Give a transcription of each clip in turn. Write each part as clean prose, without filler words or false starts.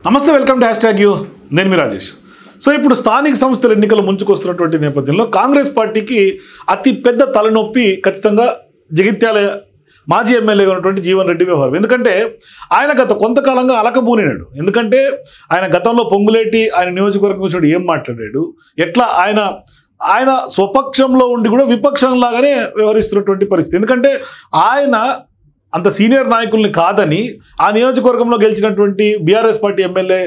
నమస్తే welcome to #you నేను మీ Rajesh. So ఇప్పుడు స్థానిక సంస్థల ఎన్నికలు ముంచుకొస్తున్నటువంటి నేపథ్యంలో కాంగ్రెస్ పార్టీకి అతి పెద్ద తలనొప్పి ఖచ్చితంగా జగిత్యాల మాజీ ఎమ్మెల్యేగా ఉన్నటువంటి జీవన్ రెడ్డి వ్యవహారం. ఎందుకంటే ఆయన గత కొంతకాలంగా అలకబూనినాడు. ఎందుకంటే ఆయన గతంలో పొంగులేటి ఆయన నియోజకవర్గం వచ్చి ఏం మాట్లాడాడు, ఎట్లా ఆయన స్వపక్షంలో ఉండి కూడా విపక్షంలాగానే వ్యవహరిస్తున్నటువంటి పరిస్థితి. ఎందుకంటే ఆయన అంత సీనియర్ నాయకుల్ని కాదని ఆ నియోజకవర్గంలో గెలిచినటువంటి బీఆర్ఎస్ పార్టీ ఎమ్మెల్యే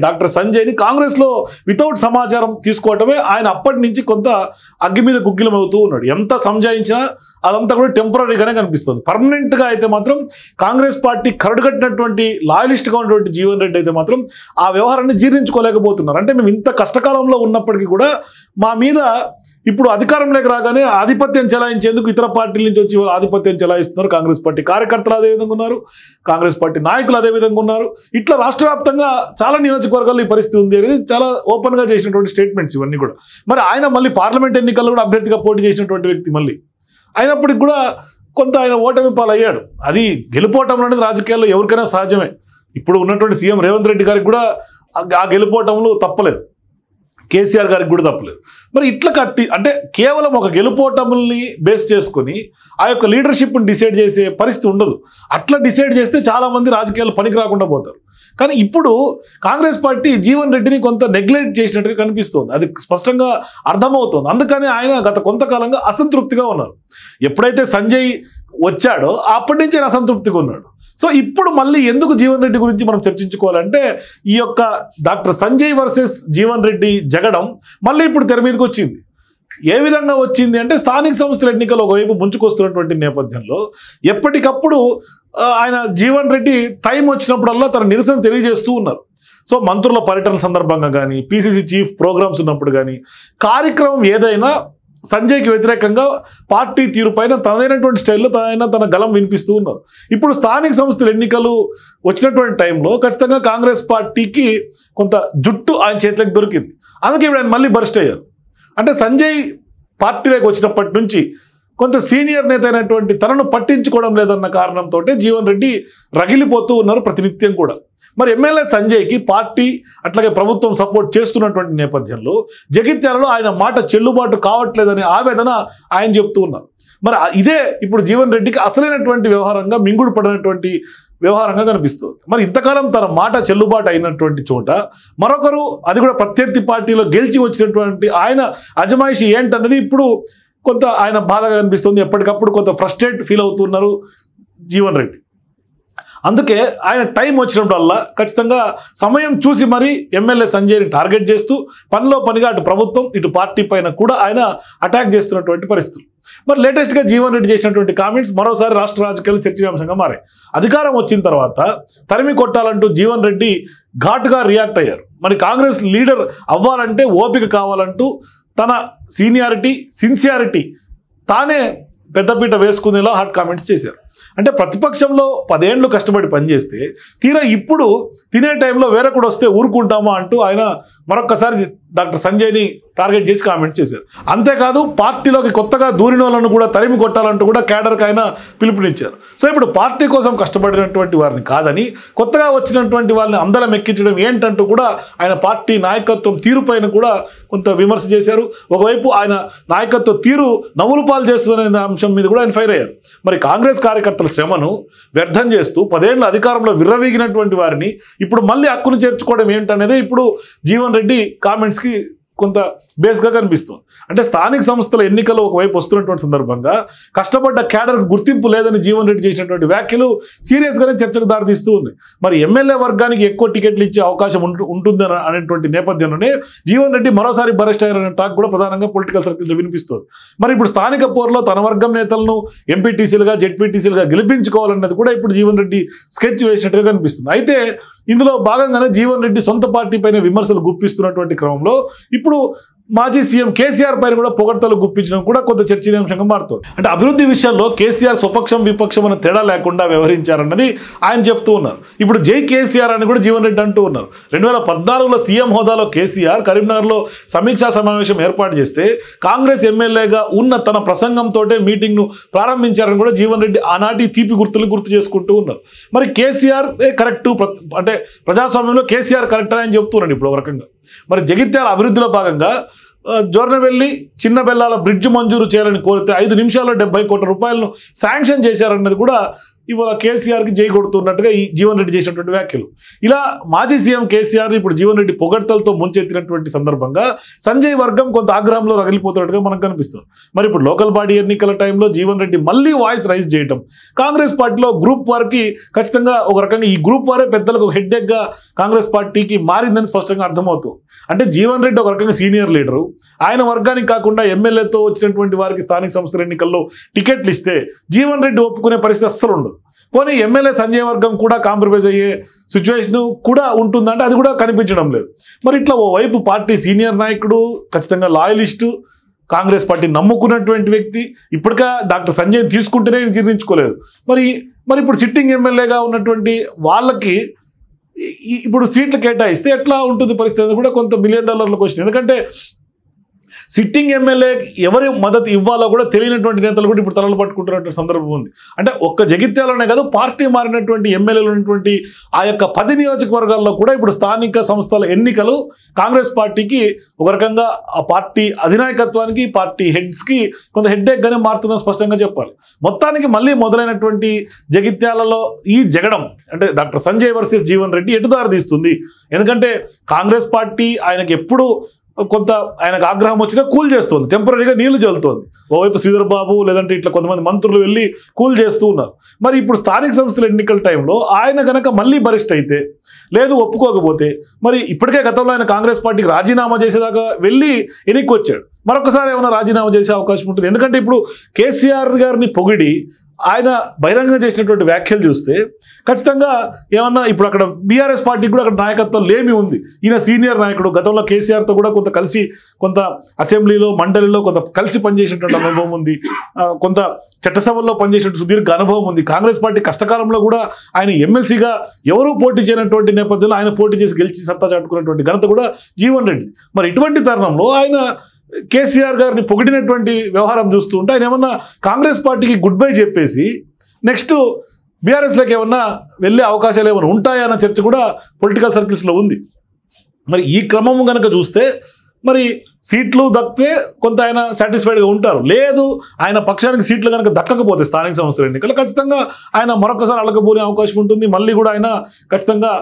డాక్టర్ సంజయ్ని కాంగ్రెస్లో వితౌట్ సమాచారం తీసుకోవటమే ఆయన అప్పటి నుంచి కొంత అగ్గి మీద గుగ్గిలం అవుతూ ఉన్నాడు. ఎంత సంజాయించినా అదంతా కూడా టెంపరీగానే కనిపిస్తుంది. పర్మనెంట్గా అయితే మాత్రం కాంగ్రెస్ పార్టీ కరడుగట్టినటువంటి లాయలిస్ట్గా ఉన్నటువంటి జీవన్ రెడ్డి అయితే మాత్రం ఆ వ్యవహారాన్ని జీర్ణించుకోలేకపోతున్నారు. అంటే మేము ఇంత కష్టకాలంలో ఉన్నప్పటికీ కూడా మా మీద ఇప్పుడు అధికారంలోకి రాగానే ఆధిపత్యం చెలాయించేందుకు ఇతర పార్టీల నుంచి వచ్చి ఆధిపత్యం చెలాయిస్తున్నారు. కాంగ్రెస్ పార్టీ కార్యకర్తలు అదేవిధంగా ఉన్నారు, కాంగ్రెస్ పార్టీ నాయకులు అదేవిధంగా ఉన్నారు. ఇట్లా రాష్ట్ర వ్యాప్తంగా చాలా నియోజకవర్గాల్లో ఈ పరిస్థితి ఉంది అనేది చాలా ఓపెన్గా చేసినటువంటి స్టేట్మెంట్స్ ఇవన్నీ కూడా. మరి ఆయన మళ్ళీ పార్లమెంట్ ఎన్నికల్లో కూడా అభ్యర్థిగా పోటీ చేసినటువంటి వ్యక్తి మళ్ళీ అయినప్పటికీ కూడా కొంత ఆయన ఓటమి పాలయ్యాడు. అది గెలుపోవటం అనేది రాజకీయాల్లో ఎవరికైనా సహజమే. ఇప్పుడు ఉన్నటువంటి సీఎం రేవంత్ రెడ్డి గారికి కూడా ఆ గెలుపోవటంలో తప్పలేదు, కేసీఆర్ గారికి కూడా తప్పలేదు. మరి ఇట్లా అంటే కేవలం ఒక గెలుపోటముల్ని బేస్ చేసుకొని ఆ యొక్క లీడర్షిప్ని డిసైడ్ చేసే పరిస్థితి ఉండదు. అట్లా డిసైడ్ చేస్తే చాలామంది రాజకీయాలు పనికి రాకుండా పోతారు. కానీ ఇప్పుడు కాంగ్రెస్ పార్టీ జీవన్ రెడ్డిని కొంత నెగ్లెక్ట్ చేసినట్టుగా కనిపిస్తోంది. అది స్పష్టంగా అర్థమవుతోంది. అందుకని ఆయన గత కొంతకాలంగా అసంతృప్తిగా ఉన్నారు. ఎప్పుడైతే సంజయ్ వచ్చాడో అప్పటి నుంచి ఆయన అసంతృప్తిగా ఉన్నాడు. సో ఇప్పుడు మళ్ళీ ఎందుకు జీవన్ రెడ్డి గురించి మనం చర్చించుకోవాలంటే ఈ యొక్క డాక్టర్ సంజయ్ వర్సెస్ జీవన్ రెడ్డి జగడం మళ్ళీ ఇప్పుడు తెర మీదకి వచ్చింది. ఏ విధంగా వచ్చింది అంటే స్థానిక సంస్థల ఎన్నికలు ఒకవైపు ముంచుకొస్తున్నటువంటి నేపథ్యంలో ఎప్పటికప్పుడు ఆయన జీవన్ రెడ్డి టైం వచ్చినప్పుడల్లా తన నిరసన తెలియజేస్తూ ఉన్నారు. సో మంత్రుల పర్యటన సందర్భంగా కానీ, పిసిసి చీఫ్ ప్రోగ్రామ్స్ ఉన్నప్పుడు కానీ, కార్యక్రమం ఏదైనా సంజయ్కి వ్యతిరేకంగా పార్టీ తీరుపైన తనదైనటువంటి స్టైల్లో తన గలం వినిపిస్తూ ఉన్నారు. ఇప్పుడు స్థానిక సంస్థల ఎన్నికలు వచ్చినటువంటి టైంలో ఖచ్చితంగా కాంగ్రెస్ పార్టీకి కొంత జుట్టు ఆయన చేతిలోకి దొరికింది. అందుకే ఇప్పుడు ఆయన మళ్ళీ బర్స్ట్ అయ్యారు. అంటే సంజయ్ పార్టీలోకి వచ్చినప్పటి నుంచి కొంత సీనియర్ నేత అయినటువంటి తనను పట్టించుకోవడం లేదన్న కారణంతో జీవన్ రెడ్డి రగిలిపోతూ ఉన్నారు ప్రతినిత్యం కూడా. మరి ఎమ్మెల్యే సంజయ్కి పార్టీ అట్లాగే ప్రభుత్వం సపోర్ట్ చేస్తున్నటువంటి నేపథ్యంలో జగిత్యాలలో ఆయన మాట చెల్లుబాటు కావట్లేదనే ఆవేదన ఆయన చెప్తూ ఉన్నారు. మరి ఇదే ఇప్పుడు జీవన్ రెడ్డికి అసలైనటువంటి వ్యవహారంగా మింగుడు పడినటువంటి వ్యవహారంగా కనిపిస్తుంది. మరి ఇంతకాలం తన మాట చెల్లుబాటు అయినటువంటి చోట మరొకరు, అది కూడా ప్రత్యర్థి పార్టీలో గెలిచి వచ్చినటువంటి ఆయన అజమాయిషి ఏంటన్నది ఇప్పుడు కొంత ఆయన బాధగా కనిపిస్తుంది. ఎప్పటికప్పుడు కొంత ఫ్రస్ట్రేట్ ఫీల్ అవుతున్నారు జీవన్ రెడ్డి. అందుకే ఆయన టైం వచ్చినప్పుడల్లా ఖచ్చితంగా సమయం చూసి మరీ ఎమ్మెల్యే సంజయ్ని టార్గెట్ చేస్తూ పనిలో పనిగా అటు ప్రభుత్వం ఇటు పార్టీ పైన కూడా ఆయన అటాక్ చేస్తున్నటువంటి పరిస్థితులు. మరి లేటెస్ట్గా జీవన్ రెడ్డి చేసినటువంటి కామెంట్స్ మరోసారి రాష్ట్ర రాజకీయాలు చర్చనీయాంశంగా మారాయి. అధికారం వచ్చిన తర్వాత తరిమి కొట్టాలంటూ జీవన్ రెడ్డి ఘాటుగా రియాక్ట్ అయ్యారు. మరి కాంగ్రెస్ లీడర్ అవ్వాలంటే ఓపిక కావాలంటూ తన సీనియారిటీ సిన్సియారిటీ తానే పెద్దపీట వేసుకునేలా హాట్ కామెంట్స్ చేశారు. అంటే ప్రతిపక్షంలో 10 ఏళ్ళు కష్టపడి పనిచేస్తే తీరా ఇప్పుడు తినే టైంలో వేరే కూడా వస్తే ఊరుకుంటామా అంటూ ఆయన మరొక్కసారి డాక్టర్ సంజయ్ని టార్గెట్ చేసి కామెంట్స్ చేశారు. అంతేకాదు పార్టీలోకి కొత్తగా దూరిన వాళ్ళను కూడా తరిమి కొట్టాలంటూ కూడా క్యాడర్కి ఆయన పిలుపునిచ్చారు. సో ఇప్పుడు పార్టీ కోసం కష్టపడినటువంటి వారిని కాదని కొత్తగా వచ్చినటువంటి వాళ్ళని అందరం ఎక్కించడం ఏంటంటూ కూడా ఆయన పార్టీ నాయకత్వం తీరుపైన కూడా కొంత విమర్శ చేశారు. ఒకవైపు ఆయన నాయకత్వ తీరు నవ్వులు పాలు చేస్తుందనే అంశం మీద కూడా ఆయన ఫైర్ అయ్యారు. మరి కాంగ్రెస్ కార్యకర్తల శ్రమను వ్యర్థం చేస్తూ 10 ఏళ్ళ అధికారంలో విర్రవీగినటువంటి వారిని ఇప్పుడు మళ్ళీ హక్కును చేర్చుకోవడం ఏంటనేది ఇప్పుడు జీవన్ రెడ్డి కామెంట్స్కి కొంత బేస్గా కనిపిస్తుంది. అంటే స్థానిక సంస్థల ఎన్నికలు ఒకవైపు వస్తున్నటువంటి సందర్భంగా కష్టపడ్డ క్యాడర్కు గుర్తింపు లేదని జీవన్ రెడ్డి చేసినటువంటి వ్యాఖ్యలు సీరియస్గానే చర్చకు దారితీస్తూ ఉంది. మరి ఎమ్మెల్యే వర్గానికి ఎక్కువ టికెట్లు ఇచ్చే అవకాశం ఉంటుందని అనేటువంటి నేపథ్యంలోనే జీవన్ రెడ్డి మరోసారి బరెస్ట్ అయ్యారనే టాక్ కూడా ప్రధానంగా పొలిటికల్ సర్కిల్స్లో వినిపిస్తుంది. మరి ఇప్పుడు స్థానిక పోరులో తన వర్గం నేతలను ఎంపీటీసీలుగా జెడ్పీటీసీలుగా గెలిపించుకోవాలన్నది కూడా ఇప్పుడు జీవన్ రెడ్డి స్కెచ్ వేసినట్టుగా కనిపిస్తుంది. అయితే ఇందులో భాగంగానే జీవన్ రెడ్డి సొంత పార్టీ పైన విమర్శలు గుప్పిస్తున్నటువంటి క్రమంలో ఇప్పుడు మాజీ సీఎం కేసీఆర్ పైన కూడా పొగడ్తలు గుప్పించడం కూడా కొంత చర్చనీయాంశంగా మారుతుంది. అంటే అభివృద్ధి విషయంలో కేసీఆర్ స్వపక్షం విపక్షం అనే తేడా లేకుండా వ్యవహరించారన్నది ఆయన చెప్తూ ఉన్నారు. ఇప్పుడు జై కేసీఆర్ అని కూడా జీవన్ రెడ్డి అంటూ ఉన్నారు. 2014లో సీఎం హోదాలో కేసీఆర్ కరీంనగర్లో సమీక్షా సమావేశం ఏర్పాటు చేస్తే కాంగ్రెస్ ఎమ్మెల్యేగా ఉన్న తన ప్రసంగంతో మీటింగ్ను ప్రారంభించారని కూడా జీవన్ రెడ్డి ఆనాటి తీపి గుర్తులు గుర్తు చేసుకుంటూ ఉన్నారు. మరి కేసీఆర్ కరెక్టు, అంటే ప్రజాస్వామ్యంలో కేసీఆర్ కరెక్ట్ అని ఆయన చెప్తున్నాడు ఇప్పుడు ఒక రకంగా. మరి జగిత్యాల అభివృద్ధిలో భాగంగా జోర్నవెల్లి చిన్న బెల్లాల బ్రిడ్జ్ మంజూరు చేయాలని కోరితే 5 నిమిషాల్లో 70 కోట్ల రూపాయలను శాంక్షన్ చేశారన్నది కూడా ఇవాళ కేసీఆర్కి జై కొడుతున్నట్టుగా ఈ జీవన్ రెడ్డి చేసినటువంటి వ్యాఖ్యలు. ఇలా మాజీ సీఎం కేసీఆర్ ఇప్పుడు జీవన్ రెడ్డి పొగడ్తలతో ముంచెత్తినటువంటి సందర్భంగా సంజయ్ వర్గం కొంత ఆగ్రహంలో రగిలిపోతున్నట్టుగా మనకు కనిపిస్తుంది. మరి ఇప్పుడు లోకల్ బాడీ ఎన్నికల టైంలో జీవన్ రెడ్డి మళ్ళీ వాయిస్ రైజ్ చేయడం కాంగ్రెస్ పార్టీలో గ్రూప్ వారికి ఖచ్చితంగా ఒక రకంగా ఈ గ్రూప్ వారే పెద్దలకు హెడ్ఏక్గా కాంగ్రెస్ పార్టీకి మారిందని స్పష్టంగా అర్థమవుతుంది. అంటే జీవన్ రెడ్డి ఒక రకంగా సీనియర్ లీడరు, ఆయన వర్గానికి కాకుండా ఎమ్మెల్యేతో వచ్చినటువంటి వారికి స్థానిక సంస్థల ఎన్నికల్లో టికెట్లు ఇస్తే జీవన్ రెడ్డి ఒప్పుకునే పరిస్థితి అస్సలు ఉండదు. పోనీ ఎమ్మెల్యే సంజయ్ వర్గం కూడా కాంప్రమైజ్ అయ్యే సిచ్యువేషన్ కూడా ఉంటుందంటే అది కూడా కనిపించడం లేదు. మరి ఇట్లా ఓవైపు పార్టీ సీనియర్ నాయకుడు, ఖచ్చితంగా లాయలిస్టు, కాంగ్రెస్ పార్టీ నమ్ముకున్నటువంటి వ్యక్తి ఇప్పటికా డాక్టర్ సంజయ్ తీసుకుంటేనే జీర్ణించుకోలేదు. మరి ఇప్పుడు సిట్టింగ్ ఎమ్మెల్యేగా ఉన్నటువంటి వాళ్ళకి ఇప్పుడు సీట్లు కేటాయిస్తే ఎట్లా ఉంటుంది పరిస్థితి కూడా కొంత $1 బిలియన్ క్వశ్చన్. ఎందుకంటే సిట్టింగ్ ఎమ్మెల్యే ఎవరి మద్దతు ఇవ్వాలో కూడా తెలియనటువంటి నేతలు కూడా ఇప్పుడు తలలు పట్టుకుంటున్నటువంటి సందర్భం ఉంది. అంటే ఒక్క జగిత్యాలనే కాదు, పార్టీ మారినటువంటి ఎమ్మెల్యేలు ఉన్నటువంటి ఆ యొక్క 10 నియోజకవర్గాల్లో కూడా ఇప్పుడు స్థానిక సంస్థల ఎన్నికలు కాంగ్రెస్ పార్టీకి ఒక రకంగా ఆ పార్టీ అధినాయకత్వానికి, పార్టీ హెడ్స్కి కొంత హెడ్ఏక్గానే మారుతుందని స్పష్టంగా చెప్పాలి. మొత్తానికి మళ్ళీ మొదలైనటువంటి జగిత్యాలలో ఈ జగడం అంటే డాక్టర్ సంజయ్ వర్సెస్ జీవన్ రెడ్డి ఎటుదారి తీస్తుంది. ఎందుకంటే కాంగ్రెస్ పార్టీ ఆయనకి ఎప్పుడు కొంత ఆయనకు ఆగ్రహం వచ్చినా కూల్ చేస్తుంది, టెంపరీగా నీళ్లు చల్లుతోంది. ఓవైపు శ్రీధర్ బాబు లేదంటే ఇట్లా కొంతమంది మంత్రులు వెళ్ళి కూల్ చేస్తూ ఉన్నారు. మరి ఇప్పుడు స్థానిక సంస్థల ఎన్నికల టైంలో ఆయన కనుక మళ్ళీ బరిష్ట అయితే, లేదు ఒప్పుకోకపోతే, మరి ఇప్పటికే గతంలో ఆయన కాంగ్రెస్ పార్టీకి రాజీనామా చేసేదాకా వెళ్ళి ఎన్నికకి వచ్చాడు. మరొకసారి ఏమైనా రాజీనామా చేసే అవకాశం ఉంటుంది. ఎందుకంటే ఇప్పుడు కేసీఆర్ గారిని పొగిడి ఆయన బహిరంగంగా చేసినటువంటి వ్యాఖ్యలు చూస్తే ఖచ్చితంగా ఏమన్నా ఇప్పుడు అక్కడ బీఆర్ఎస్ పార్టీకి కూడా అక్కడ నాయకత్వం లేమి ఉంది. ఈయన సీనియర్ నాయకుడు, గతంలో కేసీఆర్తో కూడా కొంత అసెంబ్లీలో మండలిలో కొంత కలిసి పనిచేసినటువంటి అనుభవం ఉంది, కొంత చట్టసభల్లో పనిచేసినటువంటి సుదీర్ఘ అనుభవం ఉంది. కాంగ్రెస్ పార్టీ కష్టకాలంలో కూడా ఆయన ఎమ్మెల్సీగా ఎవరూ పోటీ చేయనటువంటి నేపథ్యంలో ఆయన పోటీ చేసి గెలిచి సత్తా చాటుకున్నటువంటి ఘనత కూడా జీవన్ రెడ్డి. మరి ఇటువంటి తరుణంలో ఆయన కేసీఆర్ గారిని పొగిడినటువంటి వ్యవహారం చూస్తూ ఉంటే ఆయన ఏమన్నా కాంగ్రెస్ పార్టీకి గుడ్ బై చెప్పేసి నెక్స్ట్ బీఆర్ఎస్లోకి ఏమన్నా వెళ్ళే అవకాశాలు ఏమైనా ఉంటాయన్న చర్చ కూడా పొలిటికల్ సర్కిల్స్లో ఉంది. మరి ఈ క్రమం కనుక చూస్తే మరి సీట్లు దక్కితే కొంత ఆయన సాటిస్ఫైడ్గా ఉంటారు. లేదు ఆయన పక్షానికి సీట్లు కనుక దక్కకపోతే స్థానిక సంస్థల ఎన్నికలు ఖచ్చితంగా ఆయన మరొకసారి అలగబోనే అవకాశం ఉంటుంది. మళ్ళీ కూడా ఆయన ఖచ్చితంగా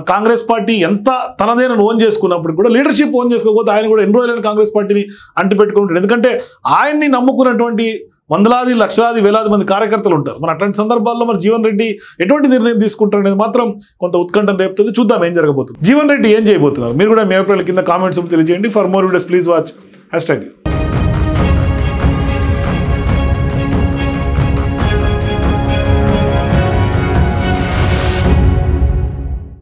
కాంగ్రెస్ పార్టీ ఎంత తనదైన ఓన్ చేసుకున్నప్పుడు కూడా లీడర్షిప్ ఓన్ చేసుకోకపోతే ఆయన కూడా ఎన్ని రోజులైన కాంగ్రెస్ పార్టీని అంటిపెట్టుకుంటాడు. ఎందుకంటే ఆయన్ని నమ్ముకున్నటువంటి వందలాది లక్షలాది వేలాది మంది కార్యకర్తలు ఉంటారు. మరి అట్లాంటి సందర్భాల్లో మరి జీవన్ రెడ్డి ఎటువంటి నిర్ణయం తీసుకుంటారు అనేది మాత్రం కొంత ఉత్కంఠం రేపుతుంది. చూద్దాం ఏం జరగబోతుంది, జీవన్ రెడ్డి ఏం చేయబోతున్నారు. మీరు కూడా మీ అభిప్రాయాల కింద కామెంట్స్ తెలియజేయండి. For more videos please watch #.